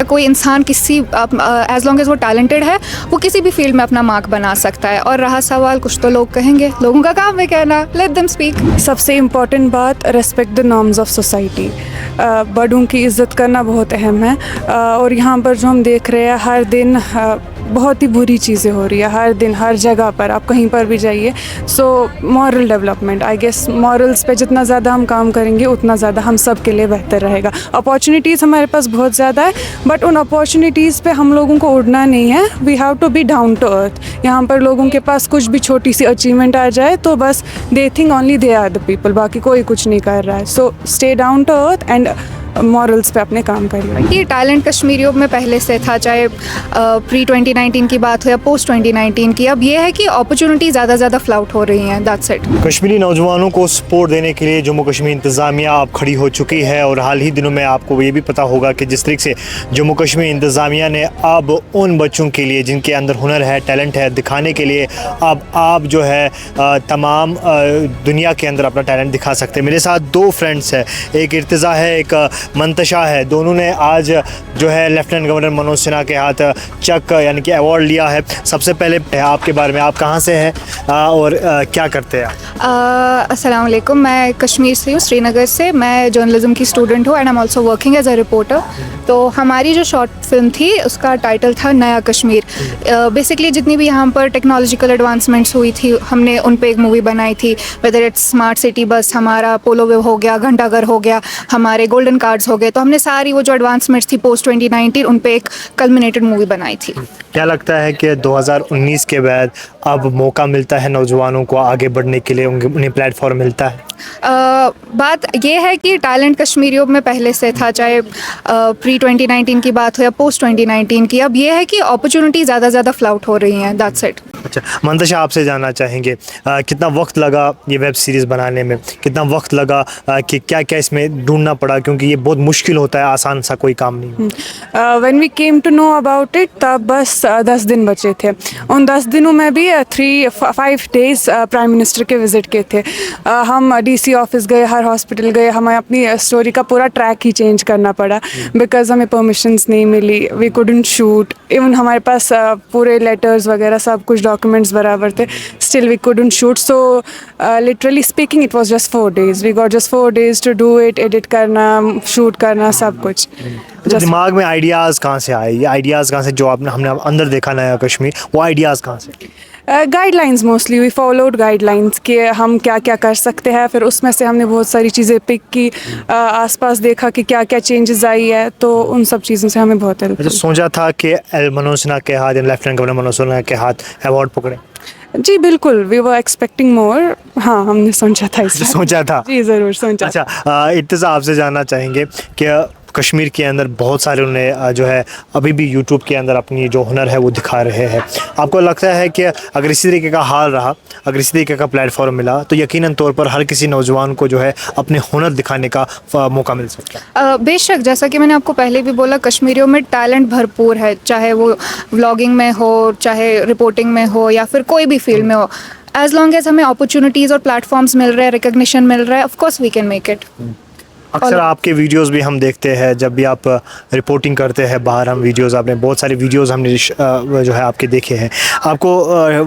कोई इंसान किसी एज लॉन्ग एज वो टैलेंटेड है वो किसी भी फील्ड में अपना मार्क बना सकता है। और रहा सवाल कुछ तो लोग कहेंगे, लोगों का काम है कहना, लेट देम स्पीक। सबसे इम्पॉर्टेंट बात, respect the norms of society. बड़ों की इज़्ज़त करना बहुत अहम है। और यहाँ पर जो हम देख रहे हैं हर दिन बहुत ही बुरी चीज़ें हो रही है, हर दिन हर जगह पर, आप कहीं पर भी जाइए। So moral development, I guess morals पे जितना ज़्यादा हम काम करेंगे उतना ज़्यादा हम सब के लिए बेहतर रहेगा। अपॉर्चुनिटीज़ हमारे पास बहुत ज़्यादा है, बट उन अपॉर्चुनिटीज़ पे हम लोगों को उड़ना नहीं है। We have to be down to earth. यहाँ पर लोगों के पास कुछ भी छोटी सी अचीवमेंट आ जाए तो बस they think only they are the people, बाकी कोई कुछ नहीं कर रहा है। So stay down to earth and morals पे अपने काम करिए। ये टैलेंट कश्मीरियों में पहले से था, चाहे प्री 2019 की बात हो या पोस्ट 2019 की। अब ये है कि अपॉर्चुनिटी ज़्यादा फ्लाउट हो रही हैं, दैट्स इट। कश्मीरी नौजवानों को सपोर्ट देने के लिए जम्मू कश्मीर इंतज़ामिया अब खड़ी हो चुकी है। और हाल ही दिनों में आपको ये भी पता होगा कि जिस तरीके से जम्मू कश्मीर इंतज़ामिया ने अब उन बच्चों के लिए जिनके अंदर हुनर है, टैलेंट है, दिखाने के लिए अब आप जो है तमाम दुनिया के अंदर अपना टैलेंट दिखा सकते हैं। मेरे साथ दो फ्रेंड्स हैं, एक इर्तिज़ा है, एक मंतशा है। दोनों ने आज जो है लेफ्टिनेंट गवर्नर मनोज सिन्हा के हाथ चक यानी कि अवार्ड लिया है। सबसे पहले आपके बारे में, आप कहाँ से हैं और क्या करते हैं? अस्सलाम वालेकुम, मैं कश्मीर से हूँ, श्रीनगर से। मैं जर्नलिज्म की स्टूडेंट हूँ and I am also working as a reporter. तो हमारी जो शॉर्ट फिल्म थी उसका टाइटल था नया कश्मीर। बेसिकली जितनी भी यहाँ पर टेक्नोलॉजिकल एडवांसमेंट्स हुई थी हमने उन पे एक मूवी बनाई थी। Whether it's smart city bus, हमारा पोलो वे हो गया, घंटाघर हो गया, हमारे गोल्डन कार्ड्स हो गए। तो हमने सारी वो जो एडवांसमेंट्स थी पोस्ट 2019 उन पे एक कल्मिनेटेड मूवी बनाई थी। क्या लगता है कि 2019 के बाद अब मौका मिलता है नौजवानों को आगे बढ़ने के लिए, उन्हें प्लेटफॉर्म मिलता है? बात ये है कि टैलेंट कश्मीरियों में पहले से था, चाहे प्री 2019 की बात हो या पोस्ट 2019 की। अब ये है कि अपॉर्चुनिटी ज़्यादा फ्लाउट हो रही हैं, दैट्स इट। अच्छा, मंतशा आपसे जानना चाहेंगे कितना वक्त लगा ये वेब सीरीज़ बनाने में, कितना वक्त लगा कि क्या क्या इसमें ढूंढना पड़ा, क्योंकि ये बहुत मुश्किल होता है, आसान सा कोई काम नहीं। When we came to know about it तब बस 10 दिन बचे थे। उन 10 दिनों में भी 3-5 डेज प्राइम मिनिस्टर के विज़िट के थे। हम डीसी ऑफिस गए, हर हॉस्पिटल गए, हमें अपनी स्टोरी का पूरा ट्रैक ही चेंज करना पड़ा बिकॉज हमें परमिशंस नहीं मिली। वी कुडंट शूट, इवन हमारे पास पूरे लेटर्स वगैरह सब कुछ डॉक्यूमेंट्स बराबर थे, still we couldn't shoot. So literally speaking it was just 4 days। We got just 4 days to do it, edit करना, शूट करना, सब कुछ। दिमाग में आइडियाज़ कहाँ से आए? ये आइडियाज़ कहाँ से जो हमने अंदर देखा नया कश्मीर, वो आइडियाज़ कहाँ से? Guidelines mostly, we followed guidelines कि हम क्या क्या कर सकते हैं। फिर उसमें से हमने बहुत सारी चीज़ें पिक की, आसपास देखा कि क्या क्या चेंजेस आई है, तो उन सब चीज़ों से हमें बहुत हेल्प। अच्छा, सोचा था कि मनोज सिन्हा के हाथ, लेफ्टिनेंट गवर्नर मनोज सिन्हा के हाथ अवार्ड पकड़े? जी बिल्कुल, वी वर एक्सपेक्टिंग मोर। हाँ, हमने सोचा था इसमें। सोचा था जी ज़रूर सोचा। अच्छा, इर्तिज़ा आपसे जानना चाहेंगे कि कश्मीर के अंदर बहुत सारे उन्हें जो है अभी भी यूट्यूब के अंदर अपनी जो हुनर है वो दिखा रहे हैं। आपको लगता है कि अगर इसी तरीके का हाल रहा, अगर इसी तरीके का प्लेटफॉर्म मिला तो यकीनन तौर पर हर किसी नौजवान को जो है अपने हुनर दिखाने का मौका मिल सकता है? बेशक, जैसा कि मैंने आपको पहले भी बोला, कश्मीरियों में टैलेंट भरपूर है, चाहे वो व्लॉगिंग में हो, चाहे रिपोर्टिंग में हो या फिर कोई भी फील्ड में हो। एज लॉन्ग एज हमें अपॉर्चुनिटीज़ और प्लेटफॉर्म्स मिल रहे हैं, रिकग्निशन मिल रहा है, of course we can make it. अक्सर आपके वीडियोस भी हम देखते हैं, जब भी आप रिपोर्टिंग करते हैं बाहर, हम वीडियोस, आपने बहुत सारे वीडियोस हमने जो है आपके देखे हैं। आपको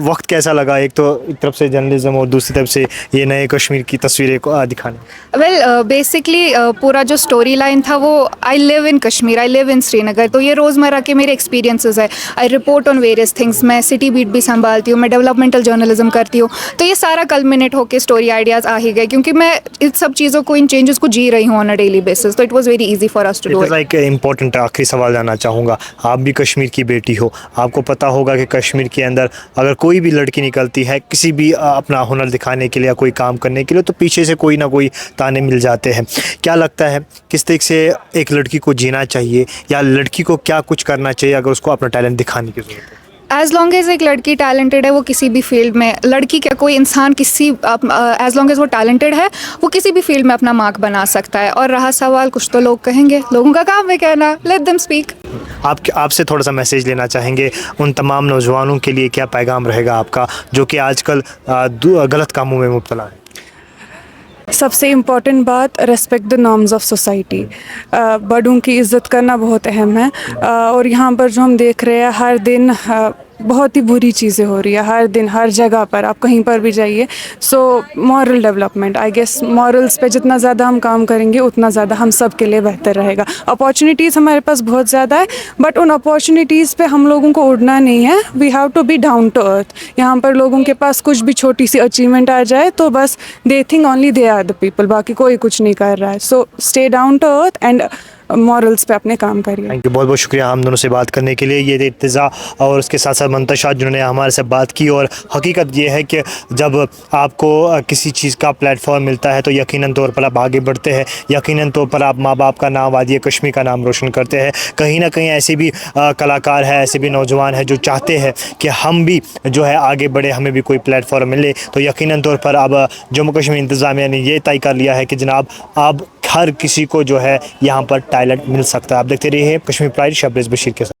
वक्त कैसा लगा, एक तो एक तरफ से जर्नलिज्म और दूसरी तरफ से ये नए कश्मीर की तस्वीरें को दिखाने? वेल बेसिकली पूरा जो स्टोरी लाइन था वो, I live in Kashmir, I live in Srinagar, तो ये रोज़मर्रा के मेरे एक्सपीरियंसेस है। आई रिपोर्ट ऑन वेरियस थिंग्स, मैं सिटी बीट भी संभालती हूँ, मैं डेवलपमेंटल जर्नलिज्म करती हूँ। तो ये सारा कल्मिनेट होकर स्टोरी आइडियाज़ आ ही गए, क्योंकि मैं इन सब चीज़ों को, इन चेंजेस को जी रही हूँ ऑन अ डेली बेसिस, तो it was very easy for us to do it. एक इम्पोर्टेंट आखिरी सवाल जानना चाहूँगा, आप भी कश्मीर की बेटी हो, आपको पता होगा कि कश्मीर के अंदर अगर कोई भी लड़की निकलती है किसी भी अपना हुनर दिखाने के लिए या कोई काम करने के लिए, तो पीछे से कोई ना कोई ताने मिल जाते हैं। क्या लगता है किस तरीके से एक लड़की को जीना चाहिए, या लड़की को क्या कुछ करना चाहिए अगर उसको अपना टैलेंट दिखाने की ज़रूरत है? एज लॉन्ग एज एक लड़की टैलेंटेड है, वो किसी भी फील्ड में, लड़की क्या कोई इंसान किसी, एज लॉन्ग एज वो टैलेंटेड है वो किसी भी फील्ड में अपना मार्क बना सकता है। और रहा सवाल कुछ तो लोग कहेंगे, लोगों का काम है कहना, लेट देम स्पीक। आपसे थोड़ा सा मैसेज लेना चाहेंगे उन तमाम नौजवानों के लिए, क्या पैगाम रहेगा आपका जो कि आजकल गलत कामों में मुब्तला है? सबसे इम्पॉर्टेंट बात respect the norms of society. बड़ों की इज़्ज़त करना बहुत अहम है। और यहाँ पर जो हम देख रहे हैं हर दिन बहुत ही बुरी चीज़ें हो रही है, हर दिन हर जगह पर, आप कहीं पर भी जाइए। So moral development, I guess morals पे जितना ज़्यादा हम काम करेंगे उतना ज़्यादा हम सब के लिए बेहतर रहेगा। अपॉर्चुनिटीज़ हमारे पास बहुत ज़्यादा है, बट उन अपॉर्चुनिटीज़ पे हम लोगों को उड़ना नहीं है। We have to be down to earth. यहाँ पर लोगों के पास कुछ भी छोटी सी अचीवमेंट आ जाए तो बस they think only they are the people, बाकी कोई कुछ नहीं कर रहा है। So stay down to earth and morals पे अपने काम करिए। थैंक यू, बहुत बहुत शुक्रिया हम दोनों से बात करने के लिए। ये थे इर्तिज़ा और उसके साथ साथ मंतशा जिन्होंने हमारे से बात की। और हकीकत ये है कि जब आपको किसी चीज़ का प्लेटफॉर्म मिलता है तो यकीनन तौर पर आप आगे बढ़ते हैं, यकीनन तौर पर आप माँ बाप का नाम, वादी कश्मीर का नाम रोशन करते हैं। कहीं ना कहीं ऐसे भी कलाकार हैं, ऐसे भी नौजवान हैं जो चाहते हैं कि हम भी जो है आगे बढ़े, हमें भी कोई प्लेटफॉर्म मिले। तो यकीनन तौर पर अब जम्मू कश्मीर इंतज़ामिया ने ये तय कर लिया है कि जनाब अब हर किसी को जो है यहाँ पर टैलेंट मिल सकता है। आप देखते रहिए कश्मीर प्राइड, शबरेज़ बशीर के साथ।